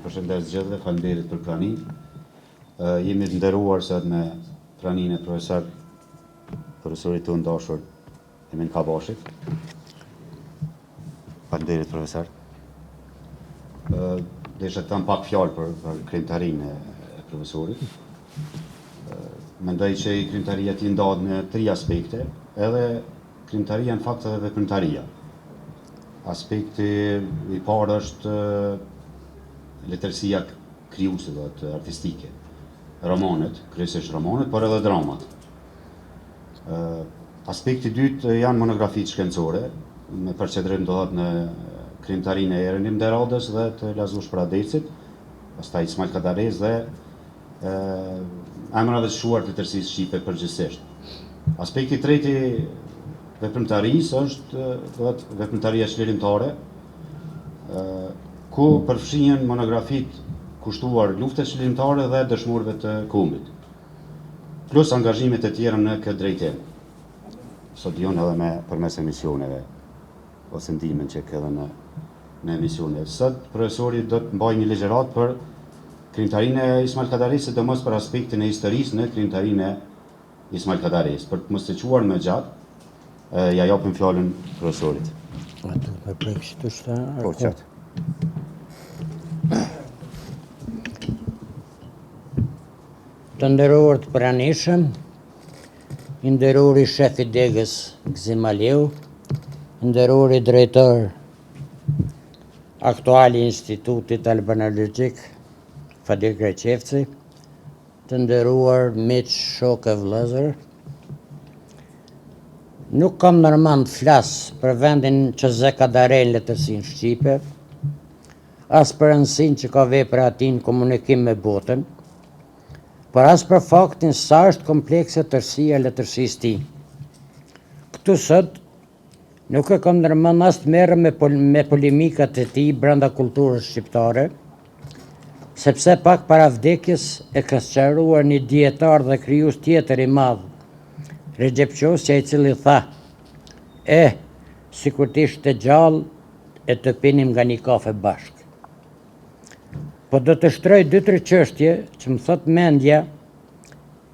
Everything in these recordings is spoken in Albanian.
Përshëndes gjithëve, faleminderit për praninë. Jemi të nderuar sot me praninë e profesorit të ndashur Emin Kabashit. Faleminderit profesor. Desha të them pak fjalë për krijimtarinë e profesorit. Mendoj që krijimtaria ti ndahet në 3 aspekte, edhe krijimtaria në fakt edhe veprimtaria. Aspekti i parë është letërsia krijuese, artistike. Romanet, kryesisht romanet, por edhe dramat. Aspekti i dytë janë monografitë shkencore, me përqendrim do thot në krijimtarinë e Erenim Deradës dhe të Lazush Pradecit, pastaj Ismail Kadarez dhe emrave të shuar të letërsisë shqipe përgjithsisht. Aspekti i tretë i veprimtarisë është veprimtaria çlirimtare, ku përfshihen monografitë kushtuar luftës çlirimtare dhe dëshmorëve të kombit, plus angazhimet e tjera në këtë drejtim. Sot jon edhe përmes emisioneve, ose ndihmën që ka edhe në emisione. Sot profesori do të mbajë një ligjërat për krijimtarinë e Ismail Kadarezit, sidomos për aspektin e historisë në krijimtarinë e Ismail Kadarez. Për të mos të quar më gjatë, ja japim fjalën profesorit. Po, qartë. Të nderuar të pranishëm, i nderuar i shef i degës Gzim Aliu, i nderuar i drejtor aktual i Institutit Albanologjik Fadir Greqevci, të nderuar miq, shokë e vëllezër. Nuk kam nërmend të flas për vendin që zë ka darel letërsinë shqipe, as për rëndësinë që ka vepra ati në komunikim me botën, por as për faktin sa është komplekse tërësia letërsisë tij. Këtu sot nuk e kam nërmend as të merrem me polemikat e tij brenda kulturës shqiptare, sepse pak para vdekjes e ka sqaruar një dietar dhe krijues tjetër i madh, Recep Qosja, i cili tha: sikur të ishte gjallë e të pinim nga një kafe bashkë. Po do të shtroj 2-3 çështje që më thot mendja,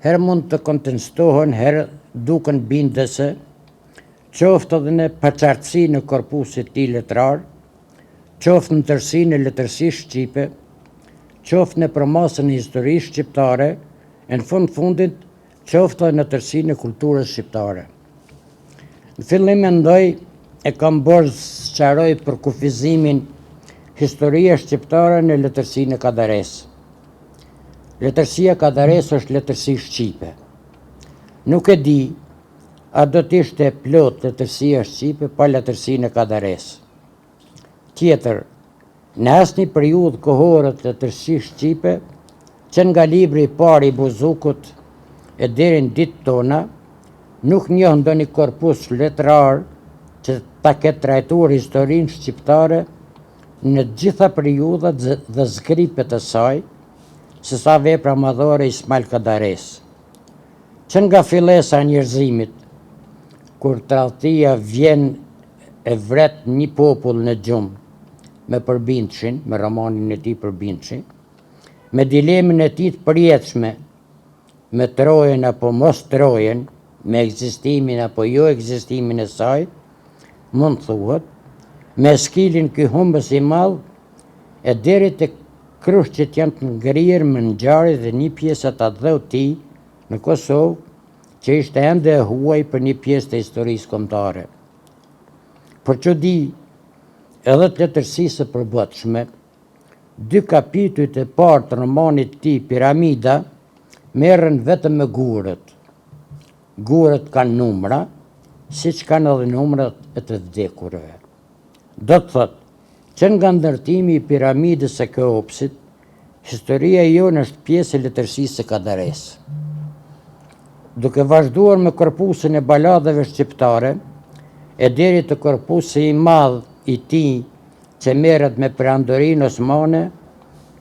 herë mund të kontestohen, herë duken bindëse, qoftë edhe në paqartësi në korpusit tij letrar, qoftë në tërësinë e letërsisë shqipe, qoftë në përmasën e historisë shqiptare, e në fundit qoftë edhe në tërësinë e kulturës shqiptare. Në fillim mendoj e kam borxh sqaroj për kufizimin historia shqiptare në letërsinë e Kadarez. Letërsia Kadarez është letërsi shqipe. Nuk e di a do të ishte plot letërsia shqipe pa letërsinë e Kadarez. Tjetër, në asnjë periudhë kohore të letërsisë shqipe, që nga libri i parë i Buzukut e deri në ditët tona, nuk njoh ndonjë korpus letrar që ta ketë trajtuar historinë shqiptare në gjitha periudhat dhe zgripet e saj, se sa vepra madhore Ismail Kadarez. Që nga fillesa e njerëzimit, kur tradhtia vjen e vret një popull në gjumë, me Përbindshin, me romanin e tij Përbindshi, me dilemën e tij të përjetshme, me Trojen apo mos Trojen, me ekzistimin apo jo ekzistimin e saj, mund thuhet, me skilin ky humbës i madh, e deri te krushqet janë të ngrirë me ngjarje dhe një pjesë të dheut tij në Kosovë, që ishte ende e huaj për një pjesë të historisë kombëtare. Për çudi edhe të letërsisë së përbotshme, 2 kapitujt e parë të romanit të tij Piramida merren vetëm me gurët. Gurët kanë numra, siç kanë edhe numrat e të vdekurve. Do të thotë, që nga ndërtimi i piramidës së Keopsit, historia jonë është pjesë e letërsisë së Kadarez. Duke vazhduar me korpusin e baladave shqiptare, e deri të korpusi i madh i tij që merret me perandorinë osmane,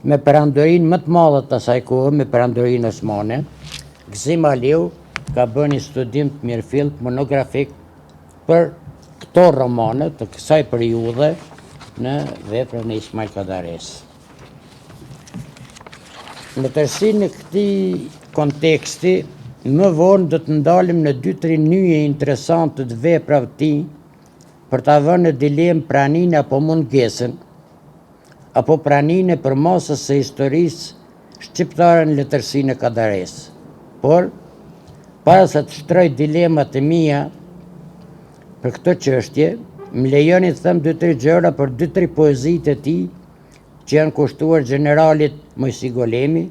me perandorinë më të madhe të asaj kohe, me perandorinë osmane, Gzim Aliu ka bërë një studim të mirëfillt monografik për këto romane të kësaj periudhe në veprën e Ismail Kadarez. Në tërsi në këti konteksti, më vonë do të ndalim në 2-3 nyje interesante të veprave të tij për ta vënë në dilemë praninë apo mungesën, apo praninë e përmosës së historisë shqiptare në letërsinë e Kadares. Por, para se të shtroj dilemat e mia për këtë çështje, më lejoni të them 2-3 gjëra për 2-3 poezitë e tij që janë kushtuar generalit Mojsi Golemi,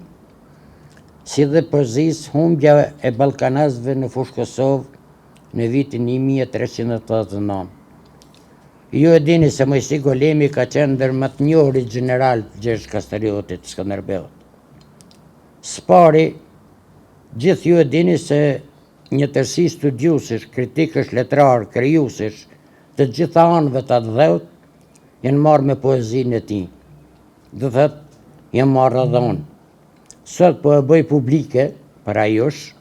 si dhe poezisë Humbja e Ballkanazëve në fushë Kosovë në vitin 1389. Ju e dini se Mojsi Golemi ka qenë ndër më të njohurit general të Gjergj Kasteriotit të Skënderbeut. Spari, gjithë ju e dini se një tërsi studiuesish, kritikësh, letrar, krijuesish të gjitha anëve të atë dheut janë marrë me poezinë e tij. Do thëtë, janë marrë edhe unë. Sot po e bëj publike para jush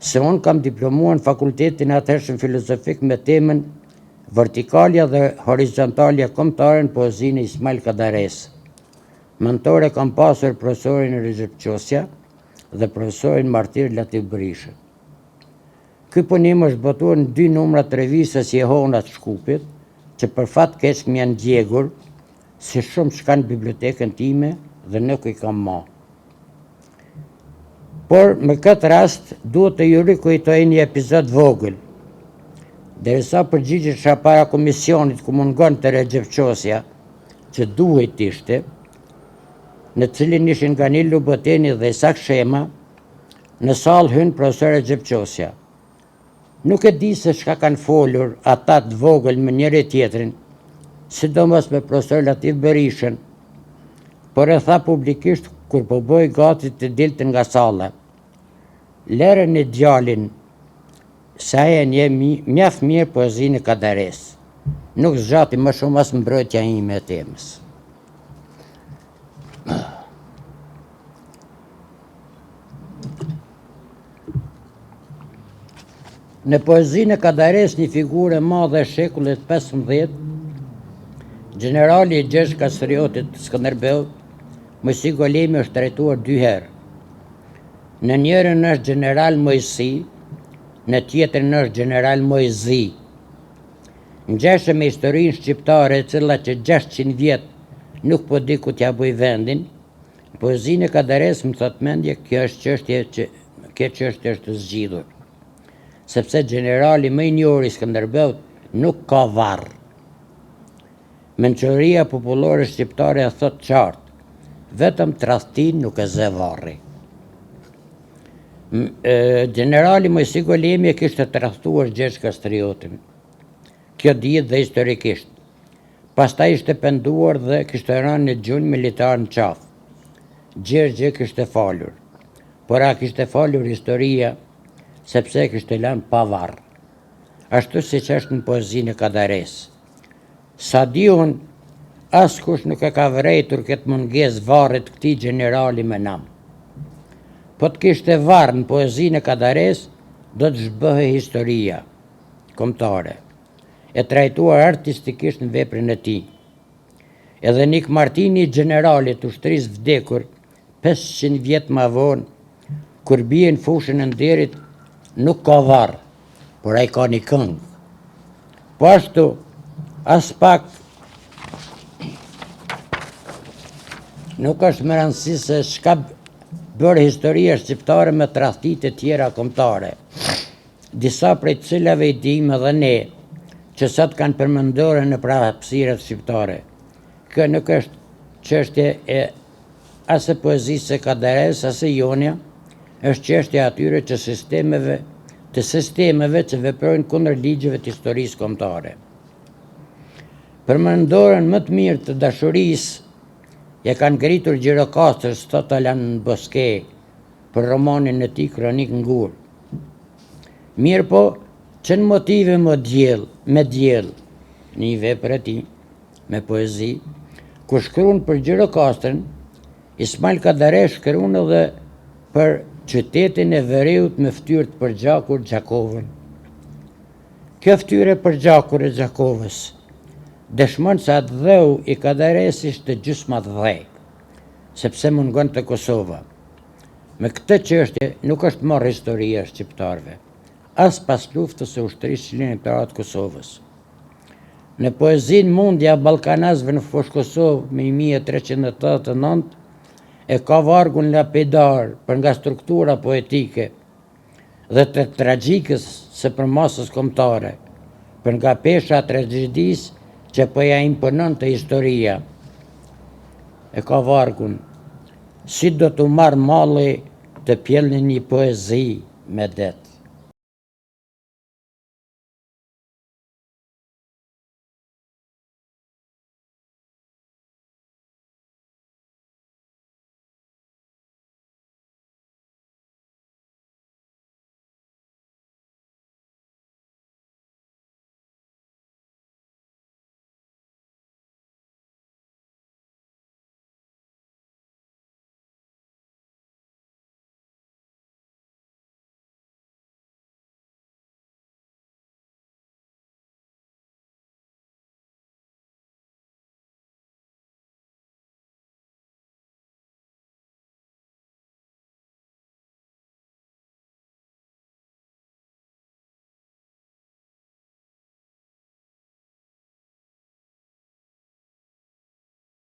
se unë kam diplomuar në fakultetin atëhershëm filozofik me temën Vertikalja dhe horizontalja kombëtare në poezinë e Ismail Kadares. Mentore kam pasur profesorin Recep Qosja dhe profesorin Martir Latif Berishën. Ky punim është botuar në 2 numra të revistës Jehona të Shkupit, që për fat keq më janë djegur si shumë shka në bibliotekën time dhe nuk i kam ma. Por me këtë rast duhet të ju rikujtoj një epizod vogël. Derisa përgjigjesha para komisionit ku mungon të Recep Qosja, që duhet ishte, në cilin ishin Ganilo Boteni dhe Isak Shema, në salë hyn profesor Recep Qosja. Nuk e di se shka kanë folur ata të vogël me njëri tjetrin, sidomos me profesor Latif Berishën, por e tha publikisht kur po boj gati të dilte nga salla. Lere një djalin, sa e një mjaft mirë poezinë e Kadares. Nuk zgjati më shumë as mbrojtja ime e temës. Në poezinë e Kadares një figurë e madhe e shekullit 15, generali i Gjergj Kasteriotit të Skënderbeut, Mojsi Golemi është trajtuar 2 herë. Në njërin është general Mojsi, në tjetrin është general Mojzi. Ngjeshëm me historinë shqiptare e cila që 600 vjet nuk po di ku t'ja bëj vendin, poezinë e Kadares më thot mendje kjo çështje është zgjidhur. Sepse generali më i njohur i Skënderbeut nuk ka varr. Mençuria popullore shqiptare e thot qartë, vetëm tradhtin nuk e zë varri. Generali Mojsi Golemi e kishte tradhtuar Gjergj Kasteriotin. Kjo dihet dhe historikisht. Pastaj ishte penduar dhe kishte rënë në gjunjë militar në qafë. Gjergj kishte falur, por a kishte falur historia sepse kishte lënë pa varr. Ashtu siç është në poezinë e Kadares. Sa di unë, askush nuk e ka vërejtur këtë mungesë varrit këtij generali me nam. Po të kishte varr në poezinë e Kadares, do të zhbëhej historia kombëtare, e trajtuar artistikisht në veprën e tij. Edhe Nik Martini, generalit ushtrisë vdekur 500 vjet më vonë, kur bie në fushën e nderit, nuk ka varr, por ai ka një këngë. Po ashtu, as pak nuk është më rëndësi se çka bërë historia shqiptare me tradhtitë e tjera kombëtare. Disa prej cilave i dimë edhe ne, që sot kanë përmendore në hapësirat shqiptare. Kjo nuk është çështje e as e poezisë e Kadares, as e Jonja, është çështja atyre që sistemeve që veprojnë kundër ligjeve të historisë kombëtare. Përmendoren më të mirë të dashurisë ja kanë ngritur Gjirokastër thot Alan Boske për romanin e tij Kronik Ngur. Mirë po, që në motive me djell, një vepër e tij, me poezi, kur shkruan për Gjirokastrën, Ismail Kadares shkruan edhe për qytetin e Veriut me ftyrë të përgjakur Gjakovën. Kjo ftyrë e përgjakur e Gjakovës dëshmon se atë dheu i Kadares ishte gjysma dhej, sepse mungon të Kosova. Me këtë çështje nuk është marrë historia e shqiptarëve, as pas luftës së ushtrisë çlirimtare të Kosovës. Në poezinë Mundja Ballkanazëve në Fush Kosovë me 1389 e ka vargun lapidar për nga struktura poetike dhe të tragjikës së përmasës kombëtare, për nga pesha tragjedisë që po ja imponon të historia. E ka vargun: si do të marr malli të pjellni një poezi me det.